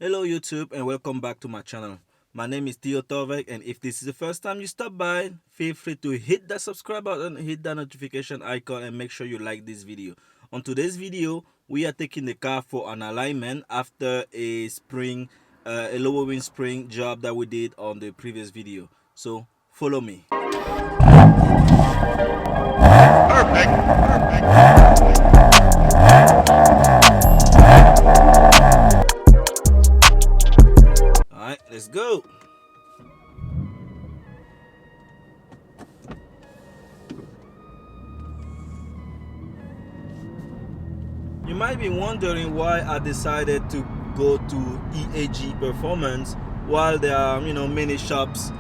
Hello YouTube and welcome back to my channel. My name is Theo Tovek, and if this is the first time you stop by, feel free to hit that subscribe button, hit that notification icon, and make sure you like this video. On today's video, we are taking the car for an alignment after a lower wing spring job that we did on the previous video. So follow me. Alright, let's go. You might be wondering why I decided to go to EAG Performance while there are many shops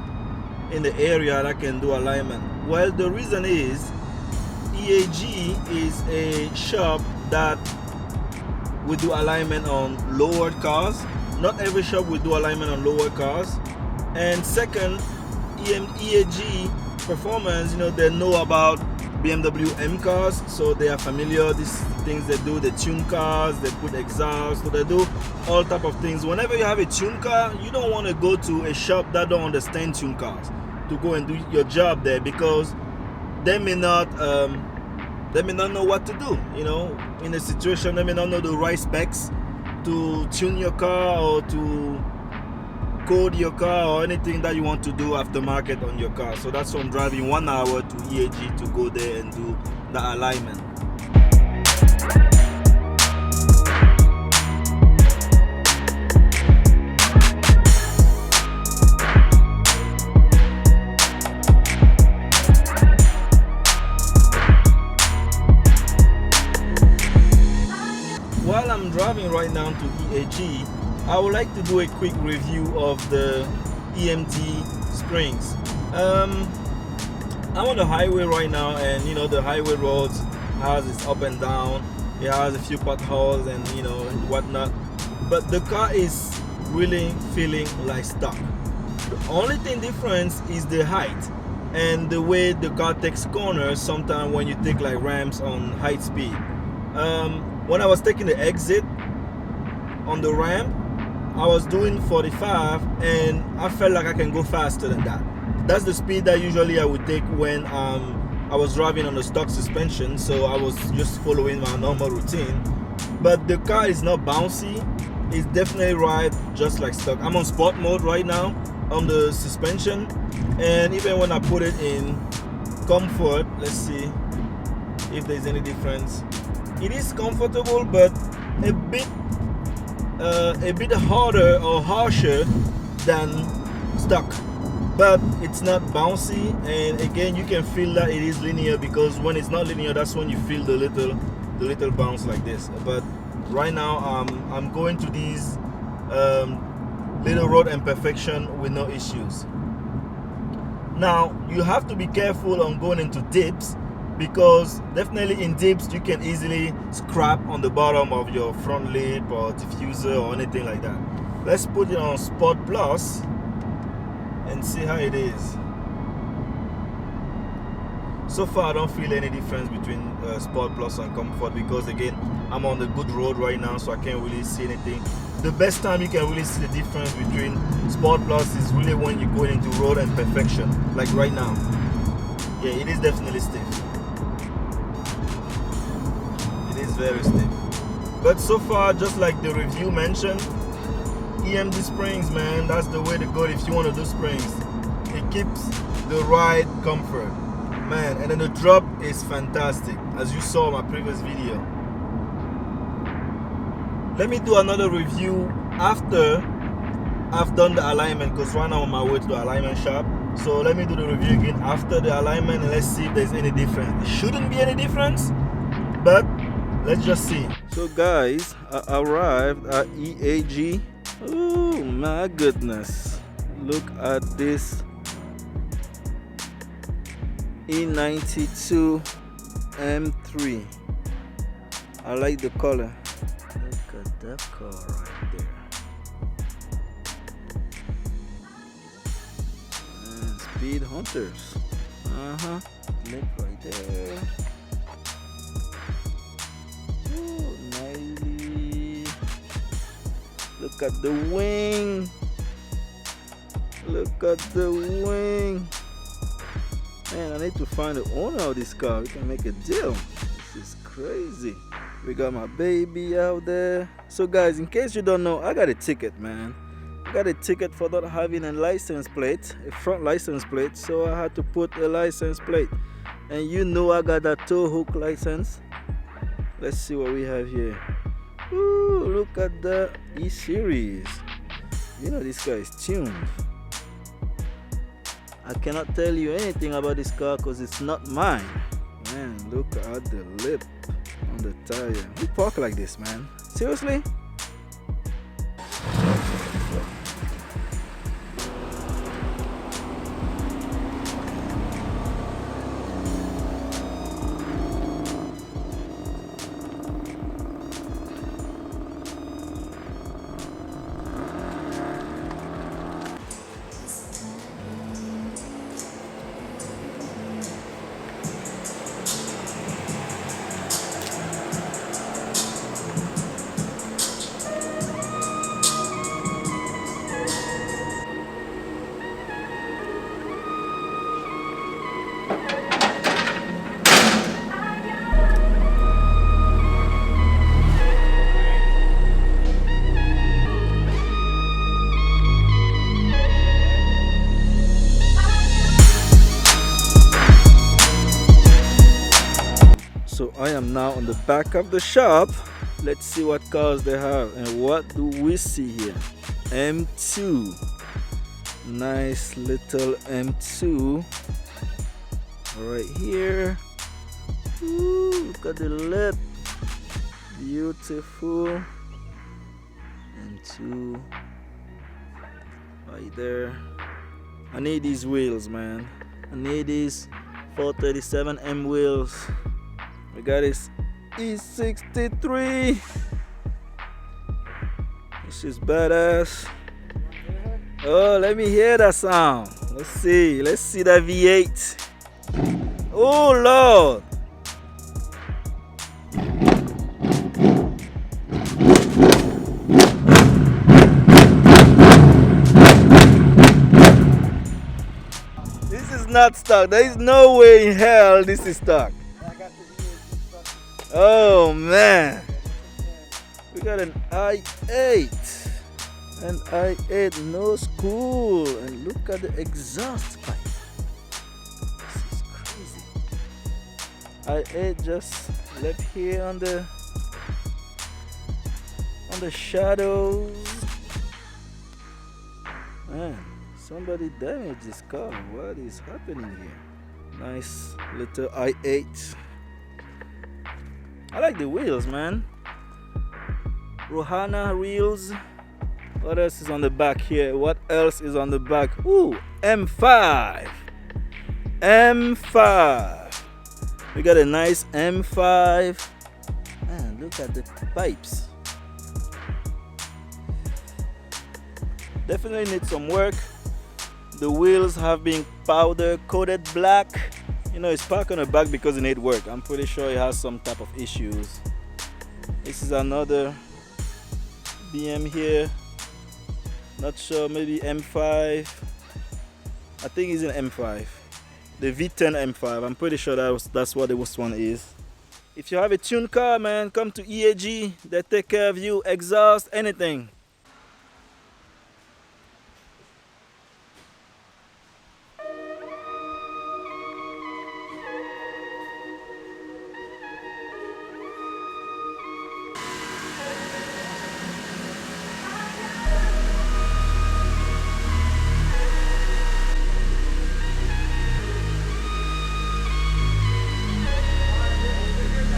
in the area that can do alignment. Well, the reason is EAG is a shop that we do alignment on lowered cars. Not every shop will do alignment on lower cars. And second, EAG Performance, they know about BMW M cars, so they are familiar. These things they do, they tune cars, they put exhaust, so they do all type of things. Whenever you have a tune car, you don't want to go to a shop that don't understand tune cars to go and do your job there, because they may not know what to do. In a situation, they may not know the right specs to tune your car or to code your car or anything that you want to do aftermarket on your car. So that's why I'm driving 1 hour to EAG to go there and do the alignment. While I'm driving right now to EAG, I would like to do a quick review of the EMD springs. I'm on the highway right now, and the highway roads has its up and down. It has a few potholes and whatnot, but the car is really feeling like stock. The only thing difference is the height and the way the car takes corners sometimes when you take like ramps on high speed. When I was taking the exit on the ramp, I was doing 45 and I felt like I can go faster than that. That's the speed that usually I would take when I was driving on the stock suspension, so I was just following my normal routine. But the car is not bouncy. It's definitely ride just like stock. I'm on sport mode right now on the suspension, and even when I put it in comfort, let's see if there's any difference. It is comfortable, but a bit harder or harsher than stock, but it's not bouncy. And again, you can feel that it is linear, because when it's not linear, that's when you feel the little bounce like this. But right now I'm going to these little road imperfection with no issues. Now you have to be careful on going into dips, because definitely in dips you can easily scrap on the bottom of your front lip or diffuser or anything like that. Let's put it on Sport Plus and see how it is. So far I don't feel any difference between Sport Plus and Comfort, because again, I'm on the good road right now, so I can't really see anything. The best time you can really see the difference between Sport Plus is really when you're going into road imperfection, like right now. Yeah, it is definitely stiff. Very stiff. But so far, just like the review mentioned, EMD springs, man, that's the way to go if you want to do springs. It keeps the ride comfort, man. And then the drop is fantastic, as you saw in my previous video. Let me do another review after I've done the alignment, because right now I'm on my way to the alignment shop. So let me do the review again after the alignment, and let's see if there's any difference. It shouldn't be any difference, but let's just see. So guys, I arrived at EAG. Oh my goodness, look at this E92 M3. I like the color. Look at that car right there. And Speed Hunters. Look right there. Look at the wing. Look at the wing. Man, I need to find the owner of this car. We can make a deal. This is crazy. We got my baby out there. So guys, in case you don't know, I got a ticket, man. I got a ticket for not having a license plate, a front license plate. So I had to put a license plate. And you know I got that tow hook license. Let's see what we have here. Ooh, look at the E-Series. You know this car is tuned. I cannot tell you anything about this car because it's not mine. Man, look at the lip on the tire. Who park like this, man? Seriously? So I am now on the back of the shop. Let's see what cars they have and what do we see here. M2, nice little M2 right here. Ooh, look at the lip, beautiful. M2 right there. I need these wheels, man. I need these 437M wheels. We got this E63. This is badass. Oh, let me hear that sound. Let's see that V8. Oh Lord. This is not stuck. There is no way in hell this is stuck. Oh man, we got an i8, an i8 no school, and look at the exhaust pipe. This is crazy. i8 just left here on the shadows. Man, somebody damaged this car. What is happening here? Nice little i8. I like the wheels, man. Rohana wheels. What else is on the back here? What else is on the back? Ooh, M5. M5. We got a nice M5. Man, look at the pipes. Definitely need some work. The wheels have been powder coated black. You know, it's parked on the back because it needs work. I'm pretty sure it has some type of issues. This is another BM here. Not sure, maybe M5. I think it's an M5. The V10 M5. I'm pretty sure that's what this one is. If you have a tuned car, man, come to EAG. They take care of you, exhaust, anything.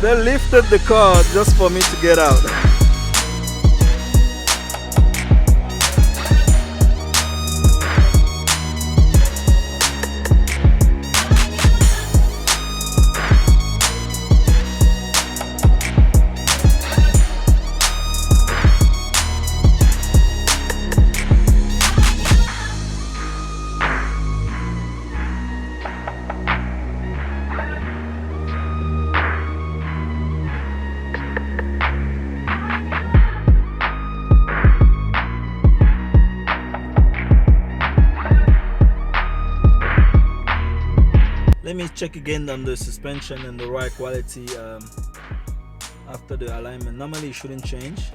They lifted the car just for me to get out. let me check again on the suspension and the ride quality after the alignment. Normally it shouldn't change.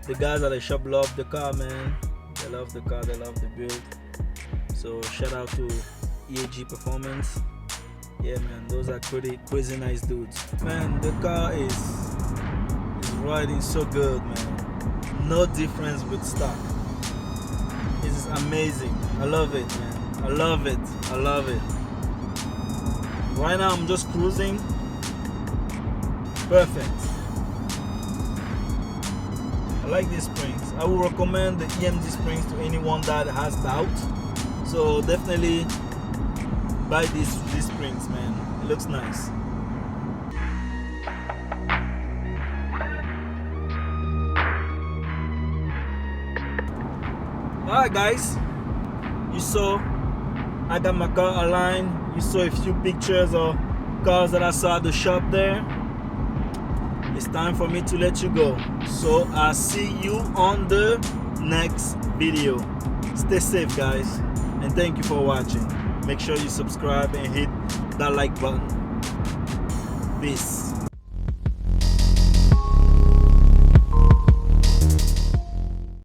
The guys at the shop love the car, man. They love the car, they love the build. So shout out to EAG Performance. Yeah, man, those are crazy nice dudes. Man, the car is riding so good, man. No difference with stock. This is amazing. I love it, man. I love it. I love it. Right now I'm just cruising. Perfect. I like these springs. I would recommend the EMD springs to anyone that has doubt. So definitely buy these springs, man. It looks nice. Alright guys, you saw I got my car aligned. You saw a few pictures of cars that I saw at the shop there. It's time for me to let you go. So I'll see you on the next video. Stay safe guys, and thank you for watching. Make sure you subscribe and hit that like button. Peace.